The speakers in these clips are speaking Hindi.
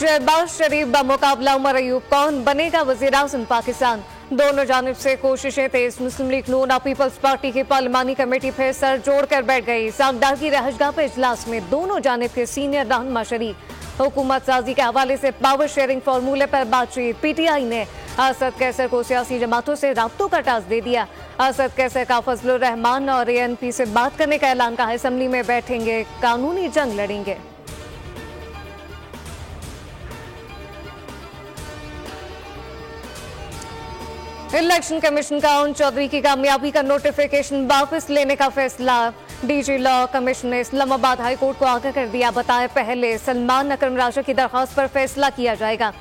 शहबाज शरीफ बमुकाबला उमर अयूब कौन बनेगा वज़ीर-ए-आज़म पाकिस्तान। दोनों जानिब से कोशिशें तेज। मुस्लिम लीग नून और पीपल्स पार्टी की पार्लिमानी कमेटी फिर सर जोड़कर बैठ गई। सागदार की रहशगाह पर इजलास में दोनों जानिब के सीनियर रहनुमा शरीक। हुकूमत साजी के हवाले से पावर शेयरिंग फार्मूले पर बातचीत। पीटीआई ने असद कैसर को सियासी जमातों से राब्तों का टास्क दे दिया। असद कैसर का फजलुर रहमान और एएनपी से बात करने का ऐलान कहा। असेंबली में बैठेंगे, कानूनी जंग लड़ेंगे। इलेक्शन कमीशन का उन चौधरी की कामयाबी का नोटिफिकेशन वापस लेने का फैसला। डीजी लॉ कमीशन ने इस्लामाबाद हाई कोर्ट को आगाह कर दिया। बताया पहले सलमान अकरम राजा की दरख्वास्त पर फैसला किया जाएगा।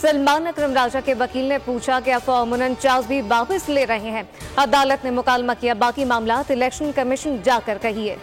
सलमान अकरम राजा के वकील ने पूछा कि फॉर्म 49 भी वापस ले रहे हैं। अदालत ने मुकालमा किया, बाकी मामला इलेक्शन कमीशन जाकर कहिए।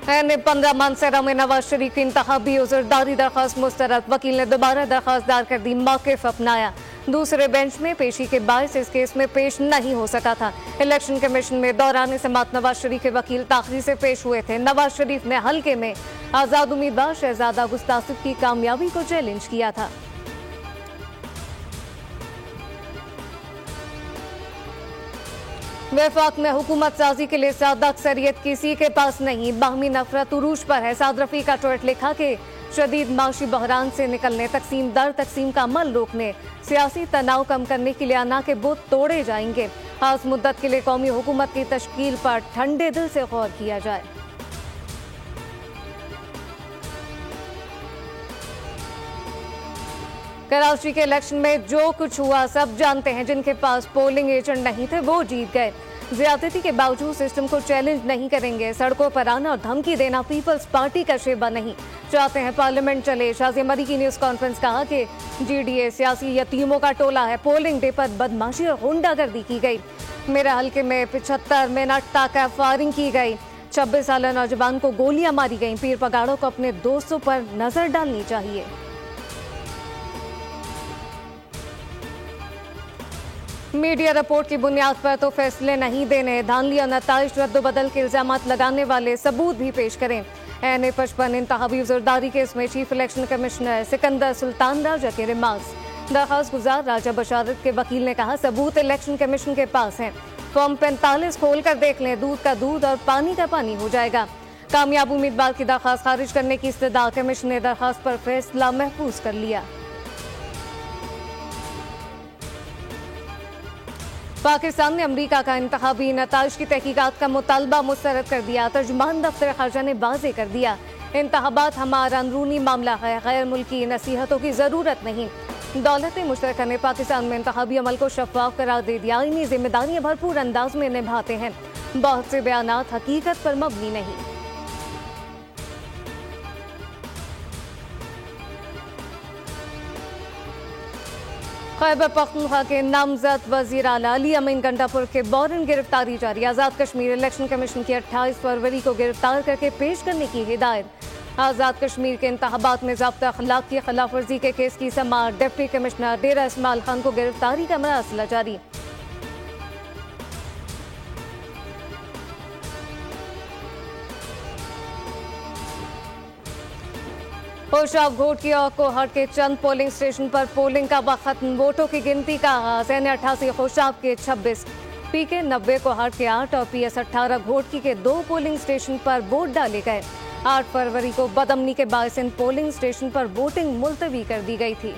ने 15 मानसरा में नवाज शरीफ की इंतखाबी उज़रदारी दरख्वास्त मुस्तरद। वकील ने दोबारा दरख्वास्त दायर कर दी, मौक़िफ़ अपनाया। दूसरे बेंच में पेशी के बायस इस केस में पेश नहीं हो सका था। इलेक्शन कमीशन में दौरान समाअत नवाज शरीफ के वकील ताख़ीर से पेश हुए थे। नवाज शरीफ ने हल्के में आज़ाद उम्मीदवार शहजादा गुस्तासिफ की कामयाबी को चैलेंज किया था। वफाक में हुकूमत साजी के लिए सादा अक्सरियत किसी के पास नहीं। बाहमी नफरत उरूज पर है। साद रफी का ट्वीट लिखा कि शदीद माशी बहरान से निकलने, तकसीम दर तकसीम का अमल रोकने, सियासी तनाव कम करने के लिए आना के बुत तोड़े जाएंगे। खास मुद्दत के लिए कौमी हुकूमत की तश्कील पर ठंडे दिल से गौर किया जाए। कराची के इलेक्शन में जो कुछ हुआ सब जानते हैं। जिनके पास पोलिंग एजेंट नहीं थे वो जीत गए। ज्यादती के बावजूद सिस्टम को चैलेंज नहीं करेंगे। सड़कों पर आना और धमकी देना पीपल्स पार्टी का शेबा नहीं। चाहते हैं पार्लियामेंट चले। शाज़िया मरी की न्यूज कॉन्फ्रेंस कहा कि जीडीए सियासी यतीमों का टोला है। पोलिंग डे पर बदमाशी और गुंडागर्दी की गई। मेरे हल्के में 75 मिनट तक फायरिंग की गई। 26 साल नौजवान को गोलियां मारी गई। पीर पगाड़ों को अपने दोस्तों पर नजर डालनी चाहिए। मीडिया रिपोर्ट की बुनियाद पर तो फैसले नहीं देने। धांधली और नताइज रद्दोबदल के इल्जामात लगाने वाले सबूत भी पेश करें। एन 55 इंतखाबी उज़रदारी केस में chief election commissioner Sikandar Sultan Raja के रिमार्क्स। दरख्वास्त गुजार राजा बशारत के वकील ने कहा, सबूत इलेक्शन कमीशन के पास हैं। फॉर्म 45 खोल कर देख लें, दूध का दूध और पानी का पानी हो जाएगा। कामयाब उम्मीदवार की दरख्वास्त खारिज करने की इस्तदा। कमीशन ने दरख्वास्त पर फैसला महफूज कर लिया। पाकिस्तान ने अमरीका का इंतखाबी नताइज की तहकीकात का मुतालबा मुस्तरद कर दिया। तर्जुमान दफ्तर खारजा ने वाज़ेह कर दिया, इंतखाबात हमारा अंदरूनी मामला है, गैर मुल्की नसीहतों की जरूरत नहीं। दौलत मुश्तरका ने पाकिस्तान में इंतखाबी अमल को शफाफ करार दे दिया। इन्हीं जिम्मेदारियां भरपूर अंदाज में निभाते हैं। बहुत से बयानात हकीकत पर मबनी नहीं। खैबर पख्तूनख्वा के नामजद वजीर आला अली अमीन गंडापुर के बौरन गिरफ्तारी जारी। आज़ाद कश्मीर इलेक्शन कमीशन की 28 फरवरी को गिरफ्तार करके पेश करने की हिदायत। आज़ाद कश्मीर के इंतखाबात में ज़ाब्ता अखलाक की खिलाफ वर्जी के केस की समाअत। डिप्टी कमिश्नर डेरा इस्माइल खान को गिरफ्तारी का मरासिला जारी। होशाब घोट की कोहट के चंद पोलिंग स्टेशन पर पोलिंग का वक्त। वोटों की गिनती का आगाज। N88 होशाब के 26, PK 90 कोहट के 8 और PS 18 घोटकी के 2 पोलिंग स्टेशन पर वोट डाले गए। 8 फरवरी को बदअमनी के बायस इन पोलिंग स्टेशन पर वोटिंग मुलतवी कर दी गई थी।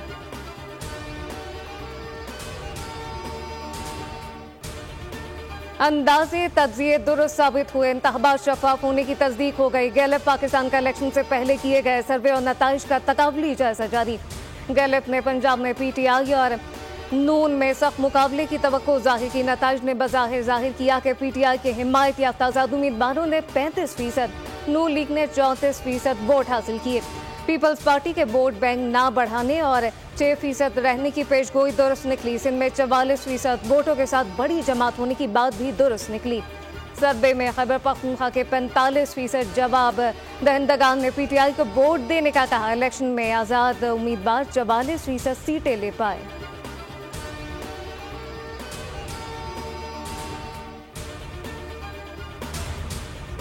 अंदाजे तज्जिए दुरुस्त साबित हुए। इंतखाबात शफाफ होने की तस्दीक हो गई। गैलेप पाकिस्तान का इलेक्शन से पहले किए गए सर्वे और नताइज का तकाबली जायजा जारी। गैलेप ने पंजाब में PTI और नून में सख्त मुकाबले की तवक्को जाहिर की। नताइज ने बज़ाहिर जाहिर किया कि PTI के हिमायत याफ्ता आज़ाद उम्मीदवारों ने 35%, नून लीग ने 34% वोट हासिल किए। पीपल्स पार्टी के वोट बैंक ना बढ़ाने और 6% रहने की पेशगोई दुरुस्त निकली। सिंध में 44% वोटों के साथ बड़ी जमात होने की बात भी दुरुस्त निकली। सर्वे में खैबर पख्तूनख्वा के 45% जवाब दहिंदगान ने PTI को वोट देने का कहा। इलेक्शन में आज़ाद उम्मीदवार 44% सीटें ले पाए।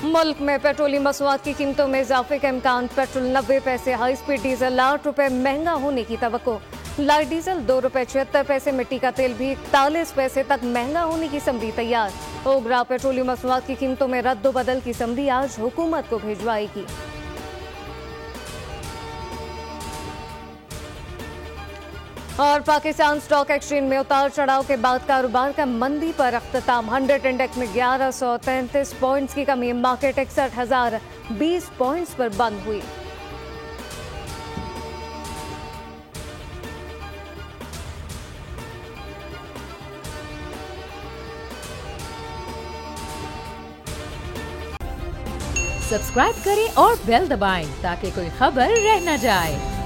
मुल्क में पेट्रोलियम मसनूआत की कीमतों में इजाफे का इम्कान। पेट्रोल 90 पैसे, हाई स्पीड डीजल 8 रुपए महंगा होने की तवक्को। लाइट डीजल 2 रुपए 76 पैसे, मिट्टी का तेल भी 41 पैसे तक महंगा होने की समरी तैयार। ओगरा पेट्रोलियम मसनूआत की कीमतों में रद्द-बदल की समरी आज हुकूमत को भिजवाएगी। और पाकिस्तान स्टॉक एक्सचेंज में उतार चढ़ाव के बाद कारोबार का मंदी पर अख्ताम। 100 इंडेक्स में 1133 पॉइंट्स की कमी, मार्केट 61,020 पॉइंट्स पर बंद हुई। सब्सक्राइब करें और बेल दबाएं ताकि कोई खबर रह न जाए।